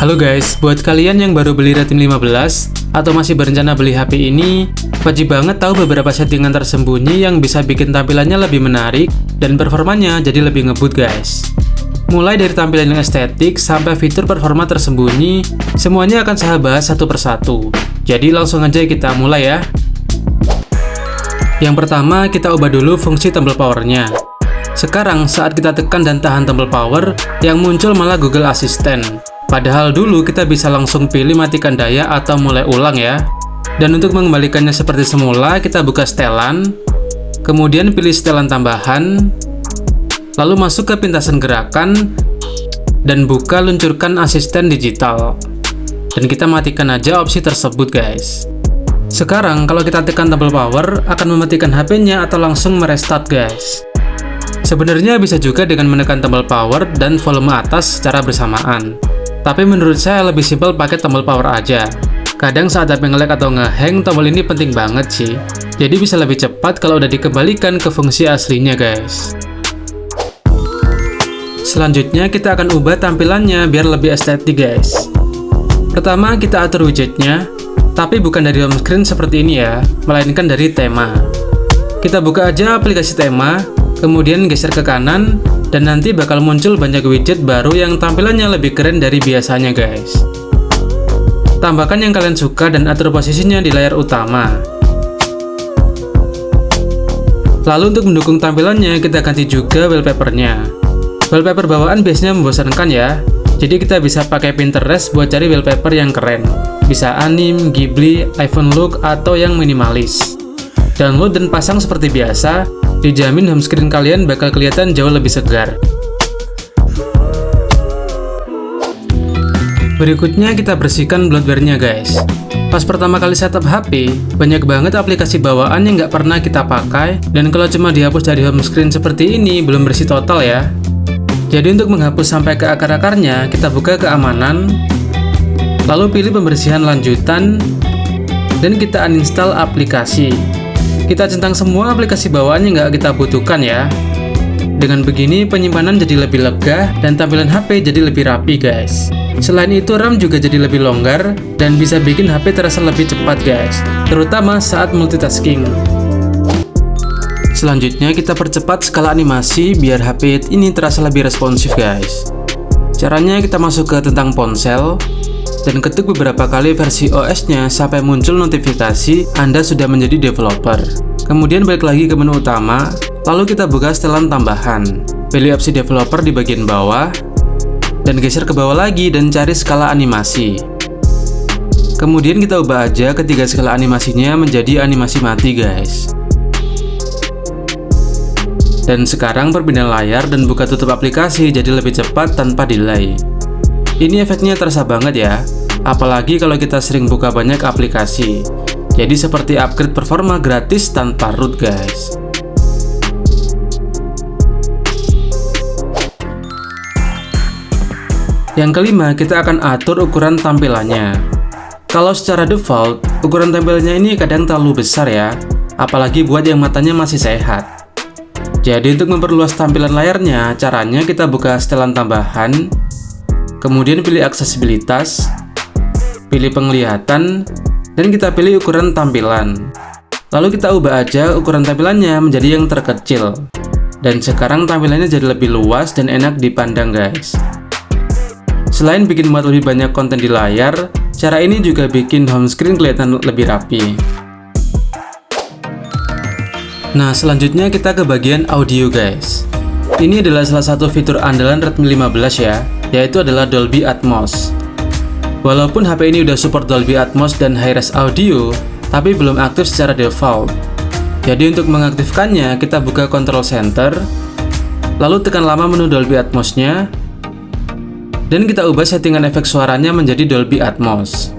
Halo guys, buat kalian yang baru beli Redmi 15 atau masih berencana beli HP ini, wajib banget tahu beberapa settingan tersembunyi yang bisa bikin tampilannya lebih menarik dan performanya jadi lebih ngebut guys. Mulai dari tampilan yang estetik sampai fitur performa tersembunyi, semuanya akan saya bahas satu persatu. Jadi langsung aja kita mulai ya. Yang pertama, kita ubah dulu fungsi tombol powernya. Sekarang saat kita tekan dan tahan tombol power, yang muncul malah Google Assistant. Padahal dulu kita bisa langsung pilih matikan daya atau mulai ulang ya. Dan untuk mengembalikannya seperti semula, kita buka setelan, kemudian pilih setelan tambahan, lalu masuk ke pintasan gerakan, dan buka luncurkan asisten digital. Dan kita matikan aja opsi tersebut guys. Sekarang kalau kita tekan tombol power, akan mematikan HP-nya atau langsung merestart guys. Sebenarnya bisa juga dengan menekan tombol power dan volume atas secara bersamaan. Tapi menurut saya lebih simpel pakai tombol power aja. Kadang saat HP nge-lag atau nge-hang, tombol ini penting banget sih. Jadi bisa lebih cepat kalau udah dikembalikan ke fungsi aslinya guys. Selanjutnya kita akan ubah tampilannya biar lebih estetik guys. Pertama kita atur widgetnya, tapi bukan dari home screen seperti ini ya, melainkan dari tema. Kita buka aja aplikasi tema, kemudian geser ke kanan, dan nanti bakal muncul banyak widget baru yang tampilannya lebih keren dari biasanya guys. Tambahkan yang kalian suka dan atur posisinya di layar utama. Lalu untuk mendukung tampilannya, kita ganti juga wallpapernya. Wallpaper bawaan biasanya membosankan ya, jadi kita bisa pakai Pinterest buat cari wallpaper yang keren. Bisa anime, Ghibli, iPhone look, atau yang minimalis. Download dan pasang seperti biasa, dijamin home screen kalian bakal kelihatan jauh lebih segar. Berikutnya kita bersihkan bloatware-nya guys. Pas pertama kali setup HP, banyak banget aplikasi bawaan yang nggak pernah kita pakai, dan kalau cuma dihapus dari home screen seperti ini, belum bersih total ya. Jadi untuk menghapus sampai ke akar-akarnya, kita buka keamanan, lalu pilih pembersihan lanjutan, dan kita uninstall aplikasi. Kita centang semua aplikasi bawaan yang nggak kita butuhkan ya. Dengan begini penyimpanan jadi lebih lega dan tampilan HP jadi lebih rapi guys. Selain itu RAM juga jadi lebih longgar dan bisa bikin HP terasa lebih cepat guys, terutama saat multitasking. Selanjutnya kita percepat skala animasi biar HP ini terasa lebih responsif guys. Caranya kita masuk ke tentang ponsel dan ketik beberapa kali versi OS-nya sampai muncul notifikasi Anda sudah menjadi developer. Kemudian balik lagi ke menu utama, lalu kita buka setelan tambahan. Pilih opsi developer di bagian bawah, dan geser ke bawah lagi dan cari skala animasi. Kemudian kita ubah aja ketiga skala animasinya menjadi animasi mati guys. Dan sekarang perpindahan layar dan buka tutup aplikasi jadi lebih cepat tanpa delay. Ini efeknya terasa banget ya, apalagi kalau kita sering buka banyak aplikasi. Jadi seperti upgrade performa gratis tanpa root guys. Yang kelima, kita akan atur ukuran tampilannya. Kalau secara default, ukuran tampilannya ini kadang terlalu besar ya, apalagi buat yang matanya masih sehat. Jadi untuk memperluas tampilan layarnya, caranya kita buka setelan tambahan, kemudian pilih aksesibilitas, pilih penglihatan, dan kita pilih ukuran tampilan. Lalu kita ubah aja ukuran tampilannya menjadi yang terkecil. Dan sekarang tampilannya jadi lebih luas dan enak dipandang guys. Selain bikin muat lebih banyak konten di layar, cara ini juga bikin home screen kelihatan lebih rapi. Nah, selanjutnya kita ke bagian audio guys. Ini adalah salah satu fitur andalan Redmi 15 ya, yaitu adalah Dolby Atmos. Walaupun HP ini udah support Dolby Atmos dan high-res audio, tapi belum aktif secara default. Jadi untuk mengaktifkannya, kita buka Control Center, lalu tekan lama menu Dolby Atmos-nya, dan kita ubah settingan efek suaranya menjadi Dolby Atmos.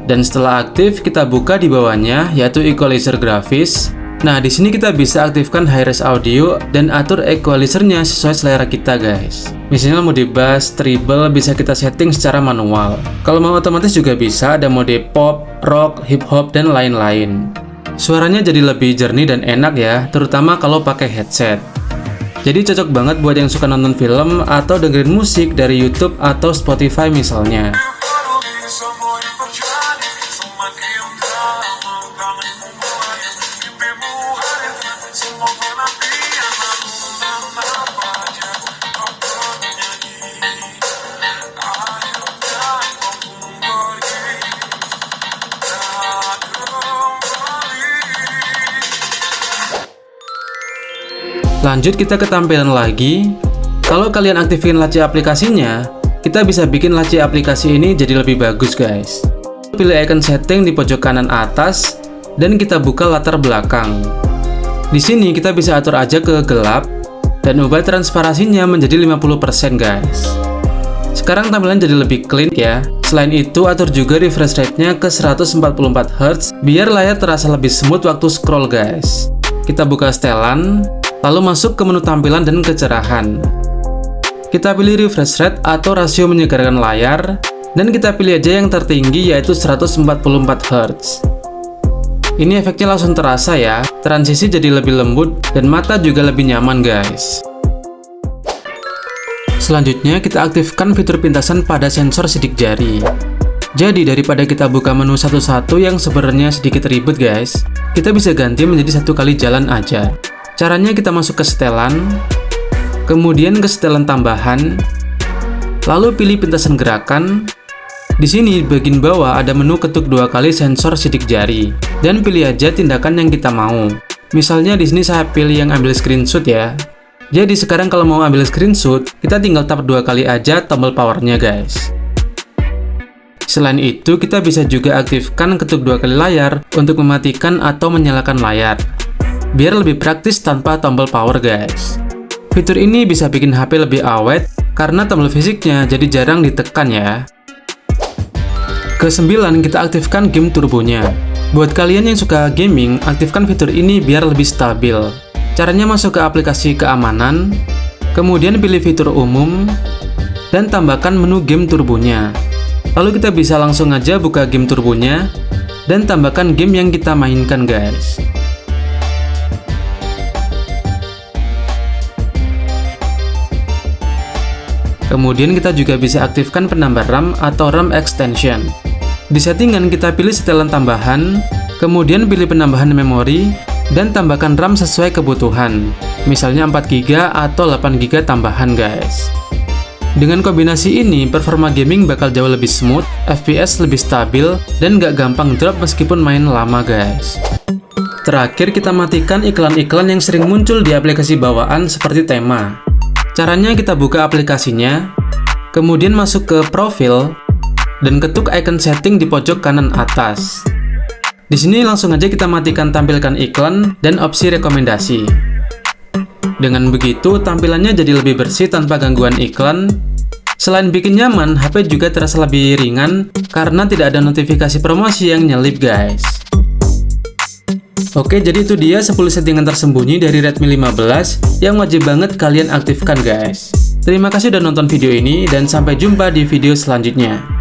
Dan setelah aktif, kita buka di bawahnya, yaitu equalizer grafis. Nah, di sini kita bisa aktifkan high-res audio dan atur equalizer-nya sesuai selera kita guys. Misalnya mode bass, treble bisa kita setting secara manual. Kalau mau otomatis juga bisa, ada mode pop, rock, hip hop, dan lain-lain. Suaranya jadi lebih jernih dan enak ya, terutama kalau pakai headset. Jadi cocok banget buat yang suka nonton film atau dengerin musik dari YouTube atau Spotify misalnya. Lanjut kita ke tampilan lagi. Kalau kalian aktifin laci aplikasinya, kita bisa bikin laci aplikasi ini jadi lebih bagus guys. Pilih icon setting di pojok kanan atas dan kita buka latar belakang. Di sini kita bisa atur aja ke gelap dan ubah transparansinya menjadi 50% guys. Sekarang tampilan jadi lebih clean ya. Selain itu atur juga refresh rate-nya ke 144 Hz biar layar terasa lebih smooth waktu scroll guys. Kita buka setelan, lalu masuk ke menu tampilan dan kecerahan. Kita pilih refresh rate atau rasio menyegarkan layar, dan kita pilih aja yang tertinggi yaitu 144 Hz. Ini efeknya langsung terasa ya, transisi jadi lebih lembut dan mata juga lebih nyaman guys. Selanjutnya kita aktifkan fitur pintasan pada sensor sidik jari. Jadi daripada kita buka menu satu-satu yang sebenarnya sedikit ribet guys, kita bisa ganti menjadi satu kali jalan aja. Caranya kita masuk ke setelan, kemudian ke setelan tambahan, lalu pilih pintasan gerakan. Di sini bagian bawah ada menu ketuk 2 kali sensor sidik jari dan pilih aja tindakan yang kita mau. Misalnya di sini saya pilih yang ambil screenshot ya. Jadi sekarang kalau mau ambil screenshot, kita tinggal tap 2 kali aja tombol powernya guys. Selain itu kita bisa juga aktifkan ketuk 2 kali layar untuk mematikan atau menyalakan layar, biar lebih praktis tanpa tombol power guys. Fitur ini bisa bikin HP lebih awet karena tombol fisiknya jadi jarang ditekan ya. Ke-9 kita aktifkan game turbonya. Buat kalian yang suka gaming, aktifkan fitur ini biar lebih stabil. Caranya masuk ke aplikasi keamanan, kemudian pilih fitur umum, dan tambahkan menu game turbonya. Lalu kita bisa langsung aja buka game turbonya, dan tambahkan game yang kita mainkan guys. Kemudian kita juga bisa aktifkan penambah RAM atau RAM extension. Di settingan kita pilih setelan tambahan, kemudian pilih penambahan memori, dan tambahkan RAM sesuai kebutuhan. Misalnya 4GB atau 8GB tambahan guys. Dengan kombinasi ini, performa gaming bakal jauh lebih smooth, FPS lebih stabil, dan gak gampang drop meskipun main lama guys. Terakhir kita matikan iklan-iklan yang sering muncul di aplikasi bawaan seperti tema. Caranya kita buka aplikasinya, kemudian masuk ke profil, dan ketuk icon setting di pojok kanan atas. Di sini langsung aja kita matikan tampilkan iklan dan opsi rekomendasi. Dengan begitu, tampilannya jadi lebih bersih tanpa gangguan iklan. Selain bikin nyaman, HP juga terasa lebih ringan karena tidak ada notifikasi promosi yang nyelip guys. Oke, jadi itu dia 10 settingan tersembunyi dari Redmi 15 yang wajib banget kalian aktifkan guys. Terima kasih udah nonton video ini dan sampai jumpa di video selanjutnya.